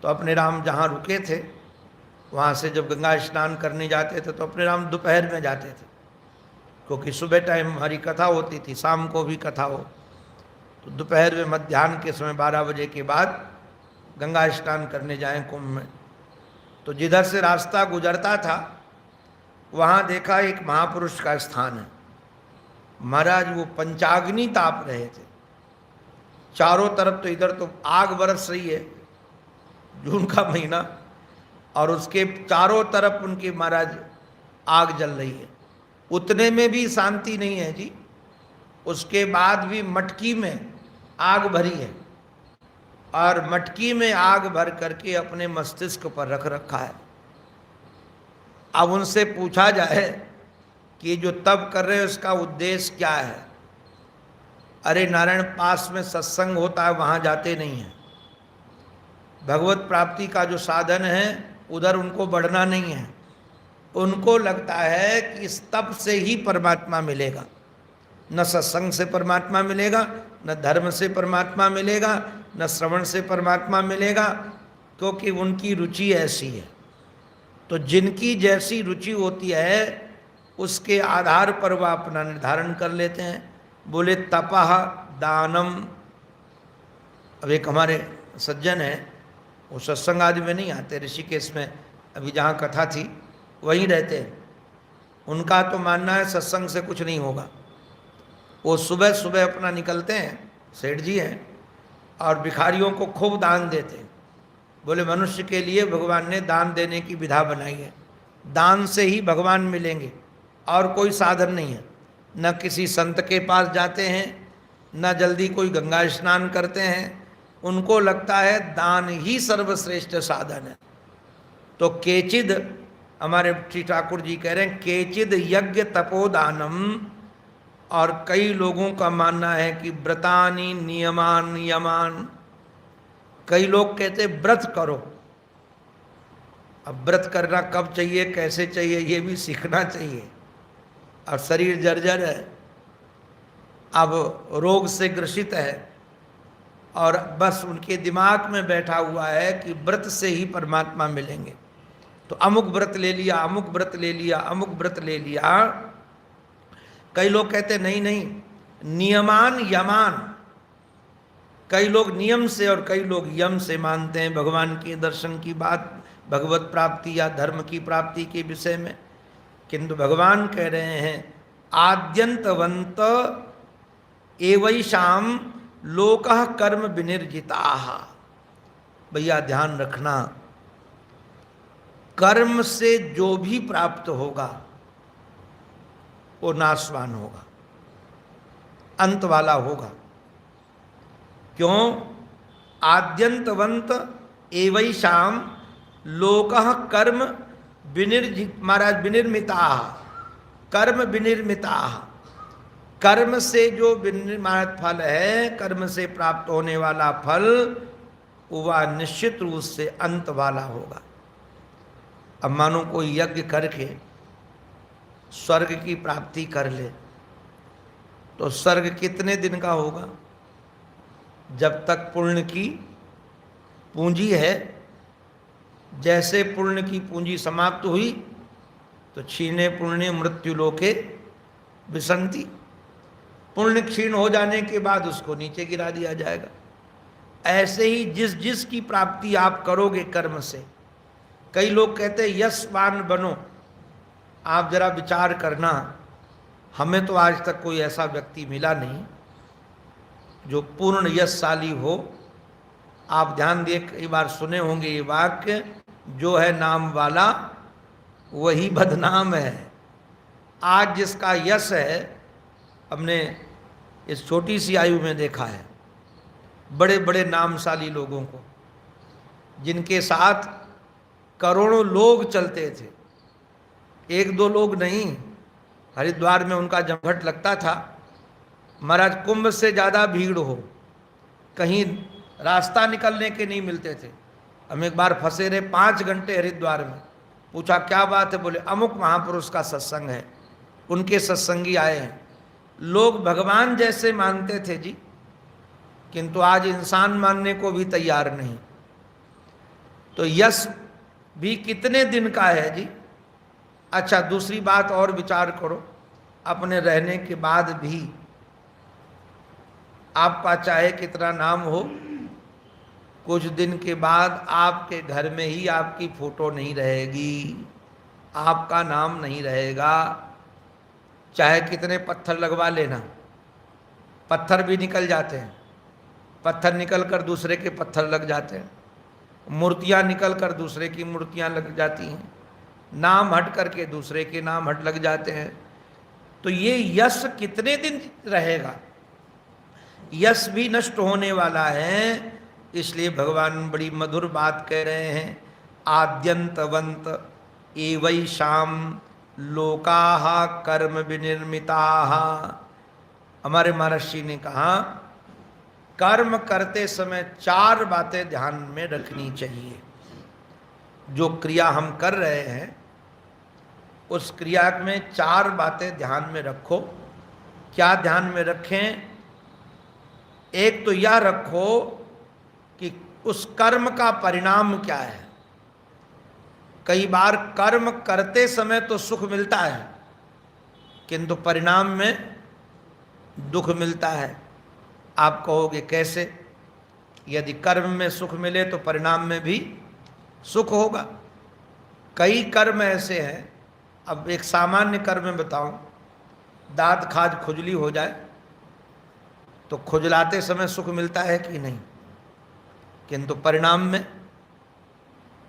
तो अपने राम जहाँ रुके थे वहाँ से जब गंगा स्नान करने जाते थे तो अपने राम दोपहर में जाते थे, क्योंकि सुबह टाइम हमारी कथा होती थी, शाम को भी कथा हो, तो दोपहर में मध्याह्न के समय 12 बजे के बाद गंगा स्नान करने जाएं कुंभ में। तो जिधर से रास्ता गुजरता था वहाँ देखा एक महापुरुष का स्थान है। महाराज वो पंचाग्नि ताप रहे थे, चारों तरफ, तो इधर तो आग बरस रही है, जून का महीना, और उसके चारों तरफ उनके महाराज आग जल रही है। उतने में भी शांति नहीं है जी, उसके बाद भी मटकी में आग भरी है और मटकी में आग भर करके अपने मस्तिष्क पर रख रखा है। अब उनसे पूछा जाए कि जो तप कर रहे हैं उसका उद्देश्य क्या है? अरे नारायण पास में सत्संग होता है, वहाँ जाते नहीं हैं। भगवत प्राप्ति का जो साधन है उधर उनको बढ़ना नहीं है। उनको लगता है कि इस तप से ही परमात्मा मिलेगा, न सत्संग से परमात्मा मिलेगा, न धर्म से परमात्मा मिलेगा, न श्रवण से परमात्मा मिलेगा, क्योंकि उनकी रुचि ऐसी है। तो जिनकी जैसी रुचि होती है उसके आधार पर वह अपना निर्धारण कर लेते हैं। बोले तपः दानम। अब एक हमारे सज्जन हैं, वो सत्संग आदि में नहीं आते, ऋषिकेश में अभी जहाँ कथा थी वहीं रहते हैं। उनका तो मानना है सत्संग से कुछ नहीं होगा। वो सुबह सुबह अपना निकलते हैं, सेठ जी हैं, और भिखारियों को खूब दान देते हैं। बोले मनुष्य के लिए भगवान ने दान देने की विधा बनाई है, दान से ही भगवान मिलेंगे और कोई साधन नहीं है। न किसी संत के पास जाते हैं, न जल्दी कोई गंगा स्नान करते हैं, उनको लगता है दान ही सर्वश्रेष्ठ साधन है। तो केचिद हमारे श्री ठाकुर जी कह रहे हैं केचिद यज्ञ तपोदानम, और कई लोगों का मानना है कि व्रतानि नियमान यमान, कई लोग कहते व्रत करो। अब व्रत करना कब चाहिए, कैसे चाहिए, ये भी सीखना चाहिए। और शरीर जर्जर है, अब रोग से ग्रसित है, और बस उनके दिमाग में बैठा हुआ है कि व्रत से ही परमात्मा मिलेंगे। तो अमुक व्रत ले लिया, अमुक व्रत ले लिया, अमुक व्रत ले लिया। कई लोग कहते नहीं नहीं, नियमान यमान, कई लोग नियम से और कई लोग यम से मानते हैं भगवान के दर्शन की बात, भगवत प्राप्ति या धर्म की प्राप्ति के विषय में। किंतु भगवान कह रहे हैं आद्यंतवंत एवैषाम लोकः कर्म विनिर्जिताः। भैया ध्यान रखना, कर्म से जो भी प्राप्त होगा वो नाशवान होगा, अंत वाला होगा। क्यों? आद्यंतवंत एवैषाम लोकः कर्म विनिर्जित, महाराज विनिर्मिताः, कर्म विनिर्मिताः, कर्म से जो विनिर्मित फल है, कर्म से प्राप्त होने वाला फल, वह निश्चित रूप से अंत वाला होगा। अब मानो कोई यज्ञ करके स्वर्ग की प्राप्ति कर ले, तो स्वर्ग कितने दिन का होगा? जब तक पुण्य की पूंजी है। जैसे पुण्य की पूंजी समाप्त हुई तो क्षीणे पुण्य मृत्यु लोके विसंति, पुण्य क्षीण हो जाने के बाद उसको नीचे गिरा दिया जाएगा। ऐसे ही जिस जिस की प्राप्ति आप करोगे कर्म से, कई लोग कहते हैं यशवान बनो। आप जरा विचार करना, हमें तो आज तक कोई ऐसा व्यक्ति मिला नहीं जो पूर्ण यशशाली हो। आप ध्यान दिए, कई बार सुने होंगे ये वाक्य, जो है नाम वाला वही बदनाम है। आज जिसका यश है, हमने इस छोटी सी आयु में देखा है बड़े बड़े नामशाली लोगों को, जिनके साथ करोड़ों लोग चलते थे, एक दो लोग नहीं। हरिद्वार में उनका जमघट लगता था, महाराज कुंभ से ज़्यादा भीड़ हो, कहीं रास्ता निकलने के नहीं मिलते थे। हम एक बार फंसे रहे 5 घंटे हरिद्वार में। पूछा क्या बात है? बोले अमुक महापुरुष का सत्संग है, उनके सत्संगी आए हैं। लोग भगवान जैसे मानते थे जी, किंतु आज इंसान मानने को भी तैयार नहीं। तो यश भी कितने दिन का है जी? अच्छा, दूसरी बात और विचार करो, अपने रहने के बाद भी आपका चाहे कितना नाम हो, कुछ दिन के बाद आपके घर में ही आपकी फोटो नहीं रहेगी, आपका नाम नहीं रहेगा। चाहे कितने पत्थर लगवा लेना, पत्थर भी निकल जाते हैं, पत्थर निकल कर दूसरे के पत्थर लग जाते हैं, मूर्तियां निकल कर दूसरे की मूर्तियां लग जाती हैं, नाम हट करके दूसरे के नाम हट लग जाते हैं। तो ये यश कितने दिन रहेगा? यश भी नष्ट होने वाला है। इसलिए भगवान बड़ी मधुर बात कह रहे हैं, आद्यंतवंत एवैषाम लोकाः कर्म विनिर्मिताः। हमारे महर्षि ने कहा कर्म करते समय 4 बातें ध्यान में रखनी चाहिए। जो क्रिया हम कर रहे हैं उस क्रिया में 4 बातें ध्यान में रखो। क्या ध्यान में रखें? एक तो यह रखो कि उस कर्म का परिणाम क्या है। कई बार कर्म करते समय तो सुख मिलता है, किंतु परिणाम में दुख मिलता है। आप कहोगे कैसे? यदि कर्म में सुख मिले तो परिणाम में भी सुख होगा। कई कर्म ऐसे हैं, अब एक सामान्य कर्म बताऊं, दांत खाज खुजली हो जाए तो खुजलाते समय सुख मिलता है कि नहीं, किंतु परिणाम में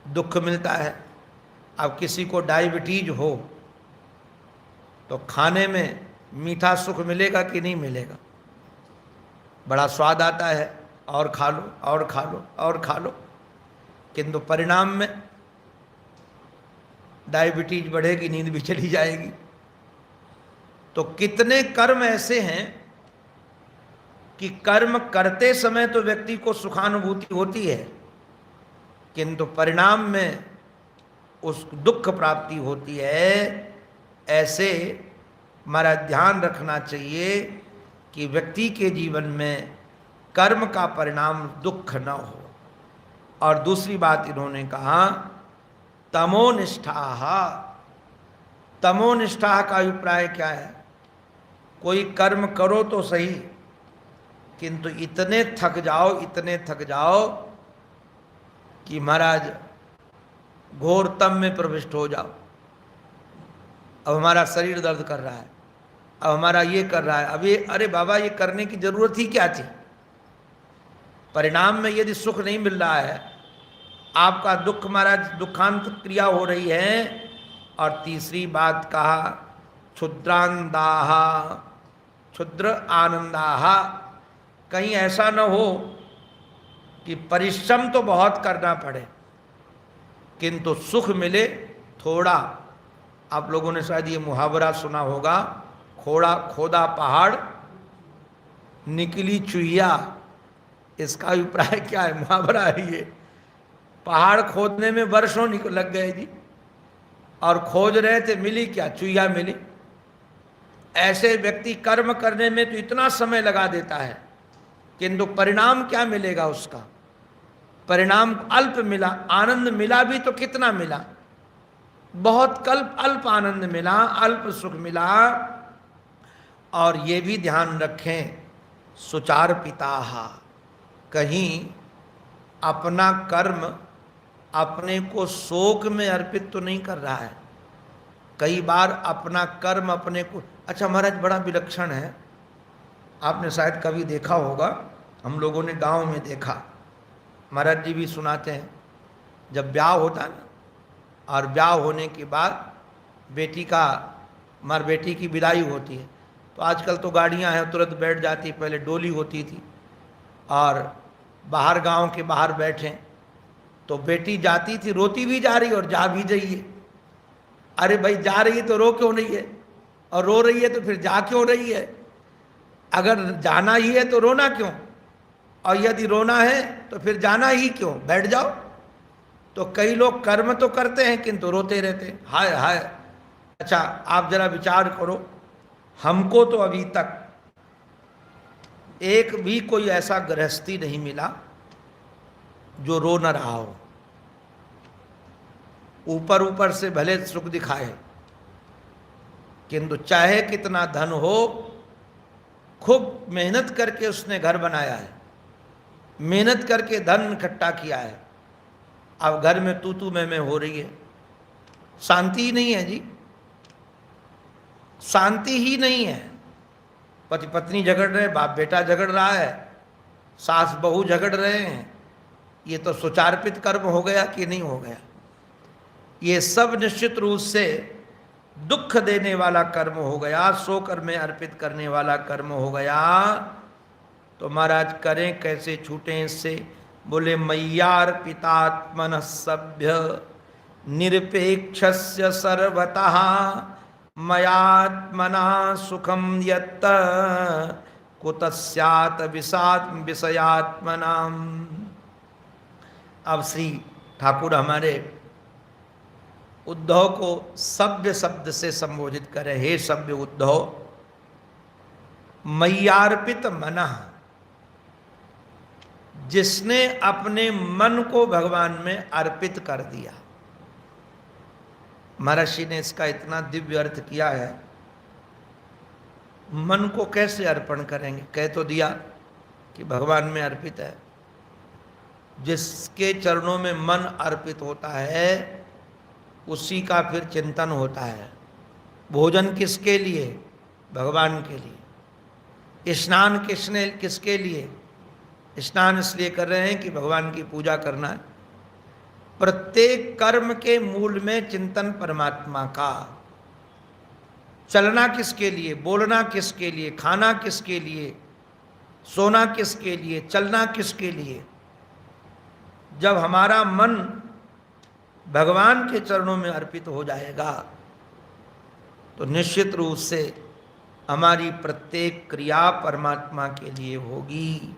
दुख मिलता है। अब किसी को डायबिटीज हो तो खाने में मीठा सुख मिलेगा कि नहीं मिलेगा? बड़ा स्वाद आता है, और खा लो और खा लो और खा लो, किंतु परिणाम में डायबिटीज बढ़ेगी, नींद भी चली जाएगी। तो कितने कर्म ऐसे हैं कि कर्म करते समय तो व्यक्ति को सुखानुभूति होती है, किंतु परिणाम में उस दुख प्राप्ति होती है। ऐसे हमारा ध्यान रखना चाहिए कि व्यक्ति के जीवन में कर्म का परिणाम दुख न हो। और दूसरी बात इन्होंने कहा तमोनिष्ठा। तमोनिष्ठा का अभिप्राय क्या है? कोई कर्म करो तो सही, किंतु इतने थक जाओ कि महाराज घोर तम में प्रविष्ट हो जाओ। अब हमारा शरीर दर्द कर रहा है, अब हमारा ये कर रहा है, अब ये, अरे बाबा ये करने की जरूरत ही क्या थी? परिणाम में यदि सुख नहीं मिल रहा है, आपका दुख महाराज दुखांत क्रिया हो रही है। और तीसरी बात कहा क्षुद्रांदाह क्षुद्र आनंदाह। कहीं ऐसा न हो कि परिश्रम तो बहुत करना पड़े किंतु सुख मिले थोड़ा। आप लोगों ने शायद ये मुहावरा सुना होगा, खोदा पहाड़ निकली चुहिया। इसका अभिप्राय क्या है? मुहावरा है ये। पहाड़ खोदने में वर्षों लग गए जी, और खोज रहे थे, मिली क्या? चुहिया मिली। ऐसे व्यक्ति कर्म करने में तो इतना समय लगा देता है, किंतु परिणाम क्या मिलेगा उसका? परिणाम अल्प मिला। आनंद मिला भी तो कितना मिला? बहुत अल्प आनंद मिला, अल्प सुख मिला। और ये भी ध्यान रखें सुचार पिताः, कहीं अपना कर्म अपने को शोक में अर्पित तो नहीं कर रहा है। कई बार अपना कर्म अपने को, अच्छा महाराज बड़ा विलक्षण है, आपने शायद कभी देखा होगा, हम लोगों ने गांव में देखा, महाराज जी भी सुनाते हैं, जब ब्याह होता है ना, और ब्याह होने के बाद बेटी की विदाई होती है, तो आजकल तो गाड़ियां हैं, तुरंत बैठ जाती, पहले डोली होती थी, और बाहर गांव के बाहर बैठे तो बेटी जाती थी, रोती भी जा रही और जा भी रही है। अरे भाई जा रही है तो रो क्यों नहीं है, और रो रही है तो फिर जा क्यों रही है? अगर जाना ही है तो रोना क्यों, और यदि रोना है तो फिर जाना ही क्यों? बैठ जाओ। तो कई लोग कर्म तो करते हैं किंतु रोते रहते हैं, हाय हाय। अच्छा आप जरा विचार करो, हमको तो अभी तक एक भी कोई ऐसा गृहस्थी नहीं मिला जो रो न रहा हो। ऊपर ऊपर से भले सुख दिखाए, किंतु चाहे कितना धन हो, खूब मेहनत करके उसने घर बनाया है, मेहनत करके धन इकट्ठा किया है, अब घर में तू मैं हो रही है, शांति ही नहीं है जी, शांति ही नहीं है। पति पत्नी झगड़ रहे, बाप बेटा झगड़ रहा है, सास बहू झगड़ रहे हैं, ये तो सुचार्पित कर्म हो गया कि नहीं हो गया? ये सब निश्चित रूप से दुख देने वाला कर्म हो गया, सो कर्म में अर्पित करने वाला कर्म हो गया। तो महाराज करें कैसे, छूटें इससे? बोले मय्यार्पितात्मनः सभ्य निरपेक्षस्य सर्वतः मयात्मना सुखम यत्त कुतस्यात् विषयात्मनाम। अब श्री ठाकुर हमारे उद्धव को सभ्य शब्द से संबोधित करें, हे सभ्य उद्धव, मय्यार्पित मनः, जिसने अपने मन को भगवान में अर्पित कर दिया। महर्षि ने इसका इतना दिव्य अर्थ किया है, मन को कैसे अर्पण करेंगे? कह तो दिया कि भगवान में अर्पित है। जिसके चरणों में मन अर्पित होता है उसी का फिर चिंतन होता है। भोजन किसके लिए? भगवान के लिए। स्नान किसके लिए? स्नान इसलिए कर रहे हैं कि भगवान की पूजा करना है। प्रत्येक कर्म के मूल में चिंतन परमात्मा का। चलना किसके लिए? बोलना किसके लिए? खाना किसके लिए? सोना किसके लिए? चलना किसके लिए? जब हमारा मन भगवान के चरणों में अर्पित हो जाएगा तो निश्चित रूप से हमारी प्रत्येक क्रिया परमात्मा के लिए होगी।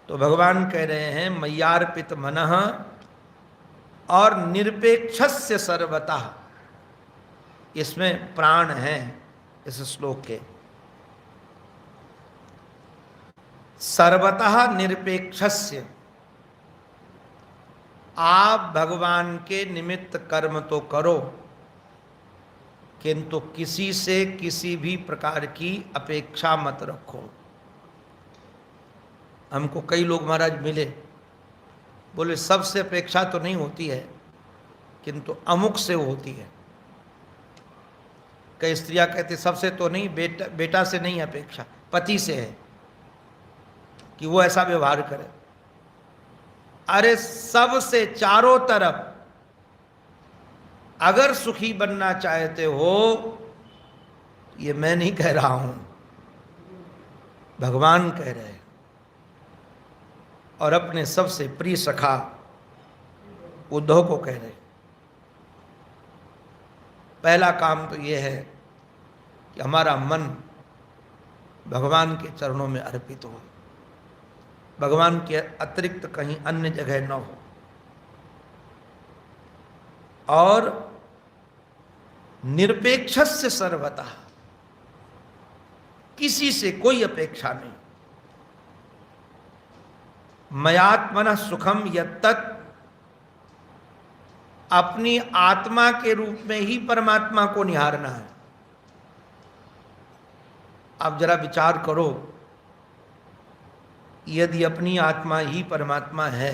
तो भगवान कह रहे हैं मय्यार्पित मनः और निरपेक्षस्य सर्वतः, इसमें प्राण है इस श्लोक के। सर्वतः निरपेक्षस्य, आप भगवान के निमित्त कर्म तो करो किंतु किसी से किसी भी प्रकार की अपेक्षा मत रखो। हमको कई लोग महाराज मिले, बोले सबसे अपेक्षा तो नहीं होती है किंतु अमुक से होती है। कई स्त्रियां कहती सबसे तो नहीं, बेटा से नहीं अपेक्षा, पति से है कि वो ऐसा व्यवहार करे। अरे सबसे चारों तरफ अगर सुखी बनना चाहते हो, ये मैं नहीं कह रहा हूं, भगवान कह रहे हैं, और अपने सबसे प्रिय सखा उद्धव को कह रहे हैं। पहला काम तो यह है कि हमारा मन भगवान के चरणों में अर्पित हो, भगवान के अतिरिक्त कहीं अन्य जगह न हो, और निरपेक्षस्य सर्वतः, किसी से कोई अपेक्षा नहीं। मयात्मनः सुखम यत्तत्, अपनी आत्मा के रूप में ही परमात्मा को निहारना है। आप जरा विचार करो, यदि अपनी आत्मा ही परमात्मा है,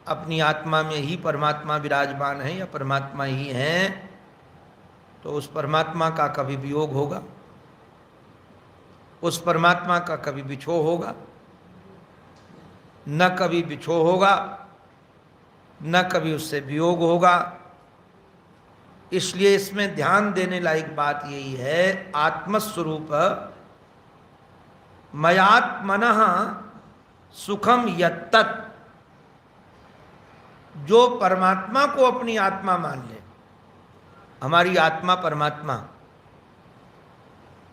अपनी आत्मा में ही परमात्मा विराजमान है या परमात्मा ही है, तो उस परमात्मा का कभी वियोग होगा, उस परमात्मा का कभी बिछोह होगा? न कभी बिछोह होगा, न कभी उससे वियोग होगा। इसलिए इसमें ध्यान देने लायक बात यही है, आत्मस्वरूप मयात्मनः सुखम यत्तत्, जो परमात्मा को अपनी आत्मा मान ले, हमारी आत्मा परमात्मा,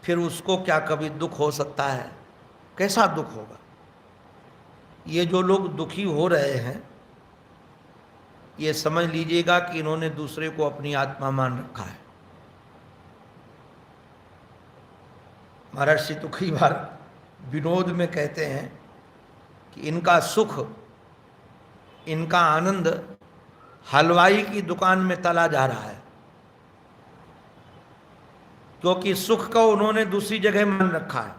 फिर उसको क्या कभी दुख हो सकता है? कैसा दुख होगा? ये जो लोग दुखी हो रहे हैं, ये समझ लीजिएगा कि इन्होंने दूसरे को अपनी आत्मा मान रखा है। महर्षि तो कई बार विनोद में कहते हैं कि इनका सुख, इनका आनंद हलवाई की दुकान में तला जा रहा है, क्योंकि सुख को उन्होंने दूसरी जगह मान रखा है।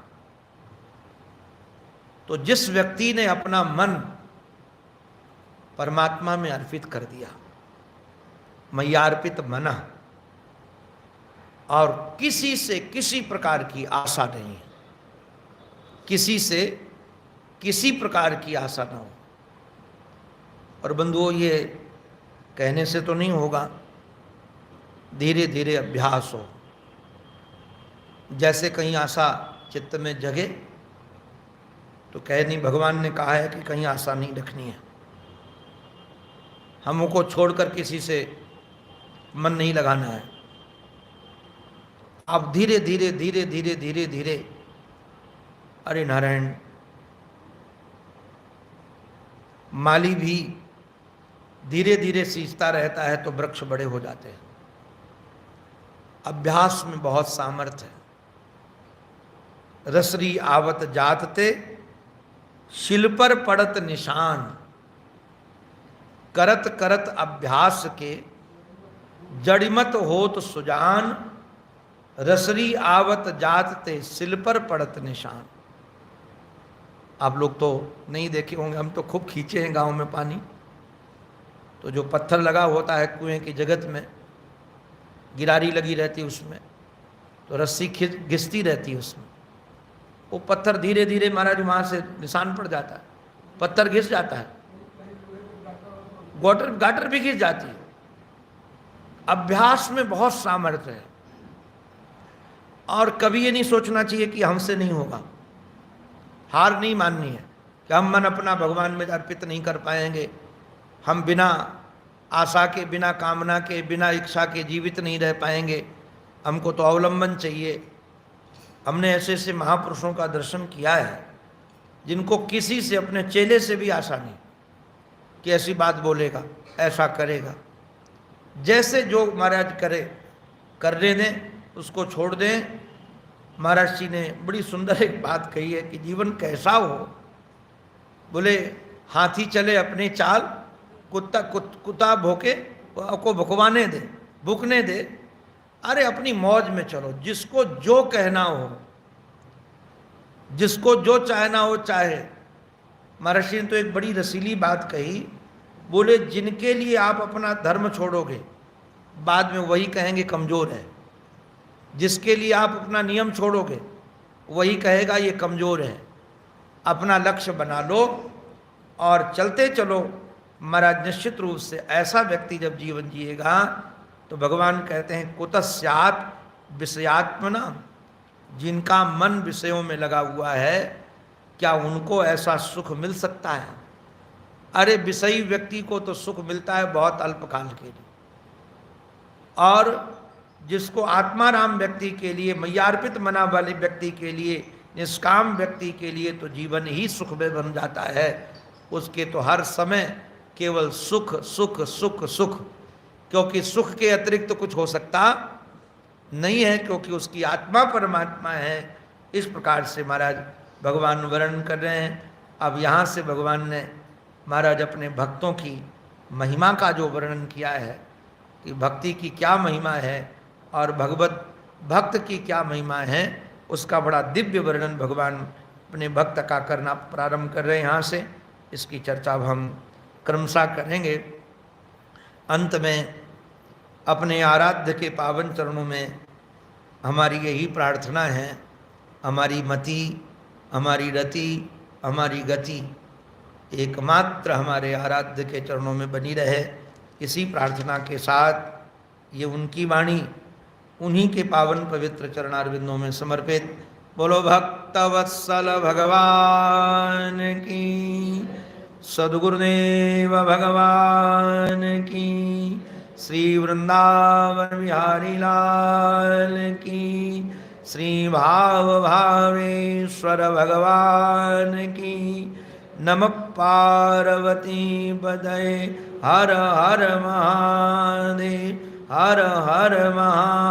तो जिस व्यक्ति ने अपना मन परमात्मा में अर्पित कर दिया, मय्यार्पित मनः, और किसी से किसी प्रकार की आशा नहीं है, किसी से किसी प्रकार की आशा ना हो। और बंधुओं, ये कहने से तो नहीं होगा, धीरे धीरे अभ्यास हो। जैसे कहीं आशा चित्त में जगे तो कह नहीं, भगवान ने कहा है कि कहीं आशा नहीं रखनी है, हमको छोड़कर किसी से मन नहीं लगाना है। अब धीरे धीरे धीरे धीरे धीरे धीरे, अरे नारायण, माली भी धीरे धीरे सींचता रहता है तो वृक्ष बड़े हो जाते हैं। अभ्यास में बहुत सामर्थ्य है। रसरी आवत जातते, शिल पर पड़त निशान, करत करत अभ्यास के, जड़िमत होत सुजान, रसरी आवत जातते, शिल पर पड़त निशान। आप लोग तो नहीं देखे होंगे, हम तो खूब खींचे हैं गांव में पानी। तो जो पत्थर लगा होता है कुएं की जगत में, गिरारी लगी रहती है उसमें, तो रस्सी घिसती रहती है उसमें, वो पत्थर धीरे धीरे महाराज वहाँ से निशान पड़ जाता है, पत्थर घिस जाता है, गाटर भी घिस जाती है। अभ्यास में बहुत सामर्थ्य है, और कभी ये नहीं सोचना चाहिए कि हमसे नहीं होगा। हार नहीं माननी है कि हम मन अपना भगवान में अर्पित नहीं कर पाएंगे, हम बिना आशा के, बिना कामना के, बिना इच्छा के जीवित नहीं रह पाएंगे। हमको तो अवलंबन चाहिए। हमने ऐसे ऐसे महापुरुषों का दर्शन किया है जिनको किसी से, अपने चेले से भी आशा नहीं कि ऐसी बात बोलेगा, ऐसा करेगा। जैसे जो महाराज करे, करने दें, उसको छोड़ दें। महाराज जी ने बड़ी सुंदर एक बात कही है कि जीवन कैसा हो, बोले हाथी चले अपनी चाल, कुत्ता भोके को भुकवाने दे, भुकने दे। अरे अपनी मौज में चलो, जिसको जो कहना हो, जिसको जो चाहना हो चाहे। महर्षि ने तो एक बड़ी रसीली बात कही, बोले जिनके लिए आप अपना धर्म छोड़ोगे, बाद में वही कहेंगे कमज़ोर है। जिसके लिए आप अपना नियम छोड़ोगे, वही कहेगा ये कमज़ोर है। अपना लक्ष्य बना लो और चलते चलो। महाराज निश्चित रूप से ऐसा व्यक्ति जब जीवन जिएगा तो भगवान कहते हैं कुतस्यात् विषयात्मना, जिनका मन विषयों में लगा हुआ है, क्या उनको ऐसा सुख मिल सकता है? अरे विषयी व्यक्ति को तो सुख मिलता है बहुत अल्पकाल के लिए, और जिसको आत्माराम व्यक्ति के लिए, मैयार्पित मना वाले व्यक्ति के लिए, निष्काम व्यक्ति के लिए तो जीवन ही सुख में बन जाता है। उसके तो हर समय केवल सुख सुख सुख सुख, क्योंकि सुख के अतिरिक्त तो कुछ हो सकता नहीं है, क्योंकि उसकी आत्मा परमात्मा है। इस प्रकार से महाराज भगवान वर्णन कर रहे हैं। अब यहाँ से भगवान ने महाराज अपने भक्तों की महिमा का जो वर्णन किया है कि भक्ति की क्या महिमा है और भगवत भक्त की क्या महिमा है, उसका बड़ा दिव्य वर्णन भगवान अपने भक्त का करना प्रारंभ कर रहे हैं। यहाँ से इसकी चर्चा अब हम क्रमशः करेंगे। अंत में अपने आराध्य के पावन चरणों में हमारी यही प्रार्थना है, हमारी मति, हमारी रति, हमारी गति एकमात्र हमारे आराध्य के चरणों में बनी रहे। इसी प्रार्थना के साथ ये उनकी वाणी उन्हीं के पावन पवित्र चरणारविंदों में समर्पित। बोलो भक्तवत्सल भगवान की, सद्गुरुदेव भगवान की, श्री वृंदावन बिहारी लाल की, श्री भाव भावेश्वर भगवान की। नमः पार्वती पतये, हर हर महादेव, हर हर महादेव।